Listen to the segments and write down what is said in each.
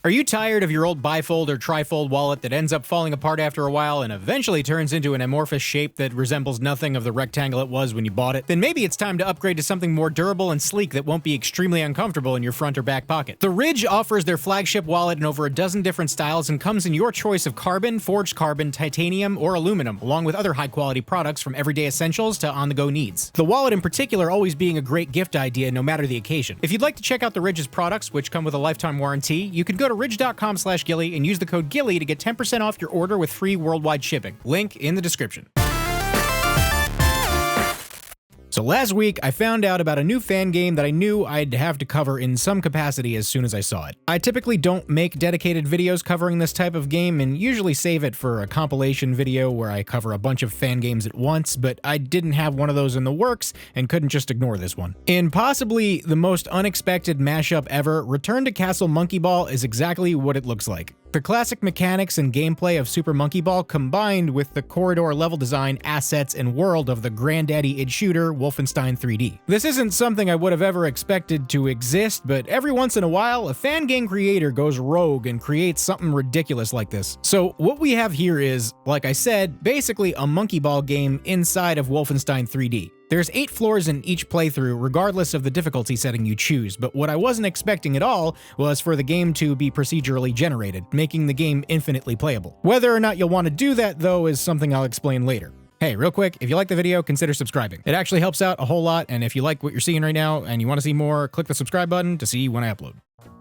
Are you tired of your old bifold or trifold wallet that ends up falling apart after a while and eventually turns into an amorphous shape that resembles nothing of the rectangle it was when you bought it? Then maybe it's time to upgrade to something more durable and sleek that won't be extremely uncomfortable in your front or back pocket. The Ridge offers their flagship wallet in over a dozen different styles and comes in your choice of carbon, forged carbon, titanium, or aluminum, along with other high-quality products from everyday essentials to on-the-go needs. The wallet in particular always being a great gift idea no matter the occasion. If you'd like to check out the Ridge's products, which come with a lifetime warranty, you can go to ridge.com/gilly and use the code GILLY to get 10% off your order with free worldwide shipping. Link in the description. So last week, I found out about a new fan game that I knew I'd have to cover in some capacity as soon as I saw it. I typically don't make dedicated videos covering this type of game and usually save it for a compilation video where I cover a bunch of fan games at once, but I didn't have one of those in the works and couldn't just ignore this one. In possibly the most unexpected mashup ever, Return to Castle Monkey Ball is exactly what it looks like. The classic mechanics and gameplay of Super Monkey Ball combined with the corridor level design, assets, and world of the granddaddy id shooter Wolfenstein 3D. This isn't something I would have ever expected to exist, but every once in a while, a fan game creator goes rogue and creates something ridiculous like this. So what we have here is, like I said, basically a Monkey Ball game inside of Wolfenstein 3D. There's 8 floors in each playthrough, regardless of the difficulty setting you choose, but what I wasn't expecting at all was for the game to be procedurally generated, making the game infinitely playable. Whether or not you'll want to do that, though, is something I'll explain later. Hey, real quick, if you like the video, consider subscribing. It actually helps out a whole lot, and if you like what you're seeing right now and you want to see more, click the subscribe button to see when I upload.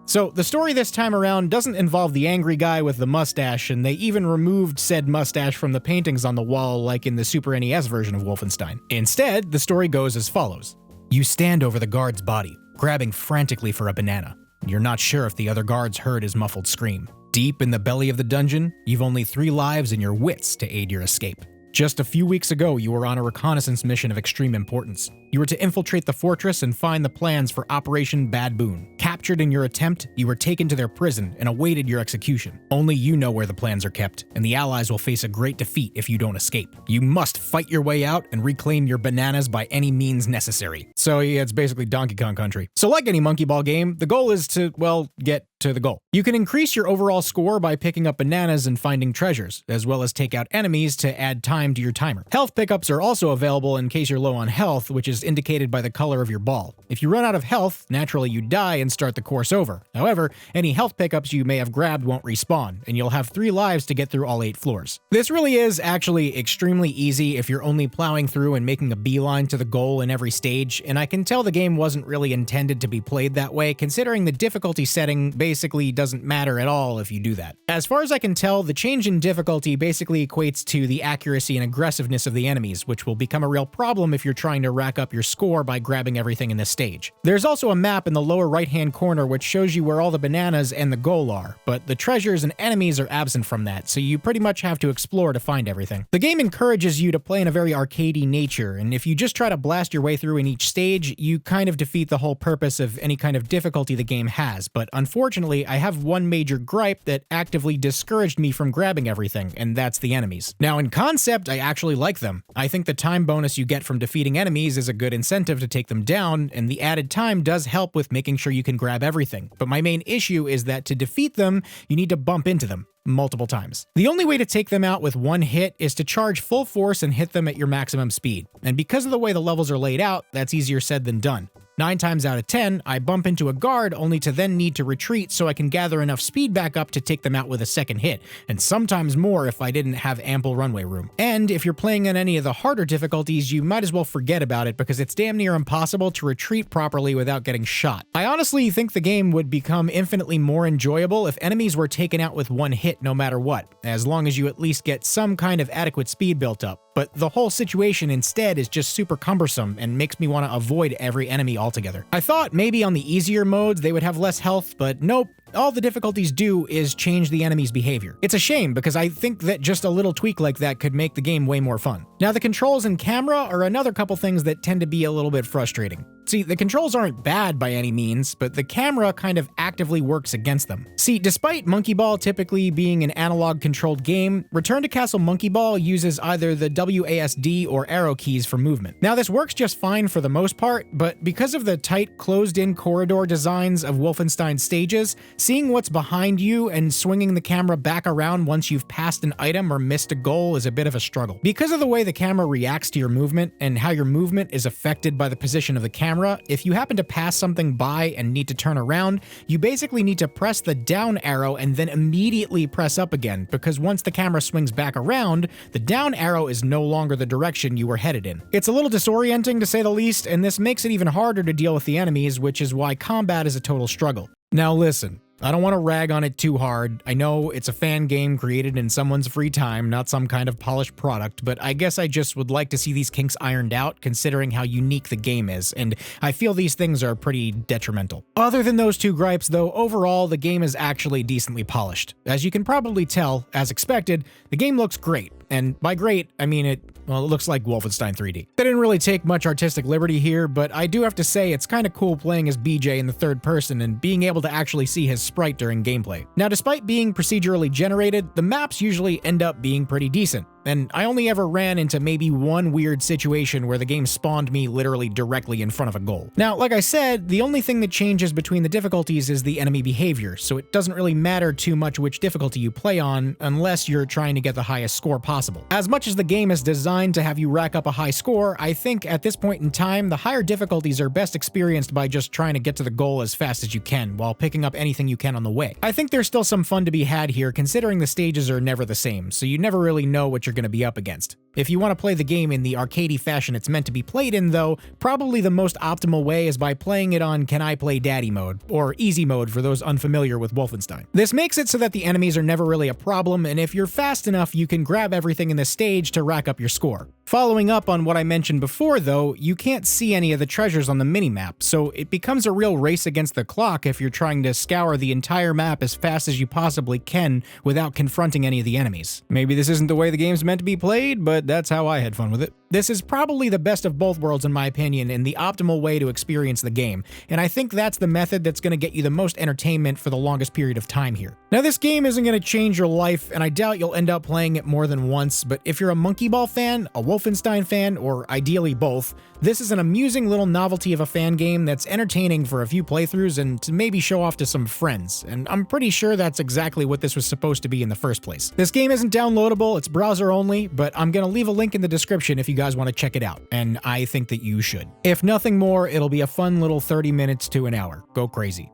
So, the story this time around doesn't involve the angry guy with the mustache, and they even removed said mustache from the paintings on the wall like in the Super NES version of Wolfenstein. Instead, the story goes as follows. You stand over the guard's body, grabbing frantically for a banana. You're not sure if the other guards heard his muffled scream. Deep in the belly of the dungeon, you've only 3 lives and your wits to aid your escape. Just a few weeks ago, you were on a reconnaissance mission of extreme importance. You were to infiltrate the fortress and find the plans for Operation Bad Boon. Captured in your attempt, you were taken to their prison and awaited your execution. Only you know where the plans are kept, and the Allies will face a great defeat if you don't escape. You must fight your way out and reclaim your bananas by any means necessary. So yeah, it's basically Donkey Kong Country. So like any Monkey Ball game, the goal is to, well, get to the goal. You can increase your overall score by picking up bananas and finding treasures, as well as take out enemies to add time to your timer. Health pickups are also available in case you're low on health, which is indicated by the color of your ball. If you run out of health, naturally you die and start the course over. However, any health pickups you may have grabbed won't respawn, and you'll have 3 lives to get through all 8 floors. This really is actually extremely easy if you're only plowing through and making a beeline to the goal in every stage, and I can tell the game wasn't really intended to be played that way, considering the difficulty setting basically doesn't matter at all if you do that. As far as I can tell, the change in difficulty basically equates to the accuracy and aggressiveness of the enemies, which will become a real problem if you're trying to rack up your score by grabbing everything in this stage. There's also a map in the lower right-hand corner which shows you where all the bananas and the goal are, but the treasures and enemies are absent from that, so you pretty much have to explore to find everything. The game encourages you to play in a very arcadey nature, and if you just try to blast your way through in each stage, you kind of defeat the whole purpose of any kind of difficulty the game has, but unfortunately, I have one major gripe that actively discouraged me from grabbing everything, and that's the enemies. Now, in concept, I actually like them. I think the time bonus you get from defeating enemies is a good incentive to take them down, and the added time does help with making sure you can grab everything. But my main issue is that to defeat them, you need to bump into them multiple times. The only way to take them out with one hit is to charge full force and hit them at your maximum speed. And because of the way the levels are laid out, that's easier said than done. 9 times out of 10, I bump into a guard only to then need to retreat so I can gather enough speed back up to take them out with a second hit, and sometimes more if I didn't have ample runway room. And if you're playing on any of the harder difficulties, you might as well forget about it because it's damn near impossible to retreat properly without getting shot. I honestly think the game would become infinitely more enjoyable if enemies were taken out with one hit no matter what, as long as you at least get some kind of adequate speed built up. But the whole situation instead is just super cumbersome and makes me want to avoid every enemy altogether. I thought maybe on the easier modes they would have less health, but nope. All the difficulties do is change the enemy's behavior. It's a shame because I think that just a little tweak like that could make the game way more fun. Now, the controls and camera are another couple things that tend to be a little bit frustrating. See, the controls aren't bad by any means, but the camera kind of actively works against them. See, despite Monkey Ball typically being an analog-controlled game, Return to Castle Monkey Ball uses either the WASD or arrow keys for movement. Now, this works just fine for the most part, but because of the tight, closed-in corridor designs of Wolfenstein stages, Seeing what's behind you and swinging the camera back around once you've passed an item or missed a goal is a bit of a struggle. Because of the way the camera reacts to your movement and how your movement is affected by the position of the camera, if you happen to pass something by and need to turn around, you basically need to press the down arrow and then immediately press up again, because once the camera swings back around, the down arrow is no longer the direction you were headed in. It's a little disorienting to say the least, and this makes it even harder to deal with the enemies, which is why combat is a total struggle. Now listen, I don't want to rag on it too hard. I know it's a fan game created in someone's free time, not some kind of polished product, but I guess I just would like to see these kinks ironed out considering how unique the game is, and I feel these things are pretty detrimental. Other than those two gripes though, overall the game is actually decently polished. As you can probably tell, as expected, the game looks great. And by great, I mean it looks like Wolfenstein 3D. They didn't really take much artistic liberty here, but I do have to say it's kinda cool playing as BJ in the third person and being able to actually see his sprite during gameplay. Now, despite being procedurally generated, the maps usually end up being pretty decent. And I only ever ran into maybe one weird situation where the game spawned me literally directly in front of a goal. Now, like I said, the only thing that changes between the difficulties is the enemy behavior, so it doesn't really matter too much which difficulty you play on unless you're trying to get the highest score possible. As much as the game is designed to have you rack up a high score, I think at this point in time, the higher difficulties are best experienced by just trying to get to the goal as fast as you can, while picking up anything you can on the way. I think there's still some fun to be had here, considering the stages are never the same, so you never really know what you're going to be up against. If you want to play the game in the arcadey fashion it's meant to be played in though, probably the most optimal way is by playing it on Can I Play Daddy mode, or easy mode for those unfamiliar with Wolfenstein. This makes it so that the enemies are never really a problem, and if you're fast enough, you can grab everything in the stage to rack up your score. Following up on what I mentioned before though, you can't see any of the treasures on the minimap, so it becomes a real race against the clock if you're trying to scour the entire map as fast as you possibly can without confronting any of the enemies. Maybe this isn't the way the game's meant to be played, but that's how I had fun with it. This is probably the best of both worlds in my opinion, and the optimal way to experience the game, and I think that's the method that's going to get you the most entertainment for the longest period of time here. Now this game isn't going to change your life, and I doubt you'll end up playing it more than once, but if you're a Monkey Ball fan, a Wolfenstein fan, or ideally both, this is an amusing little novelty of a fan game that's entertaining for a few playthroughs and to maybe show off to some friends, and I'm pretty sure that's exactly what this was supposed to be in the first place. This game isn't downloadable, it's browser only, but I'm going to leave a link in the description if you guys want to check it out, and I think that you should. If nothing more, it'll be a fun little 30 minutes to an hour. Go crazy.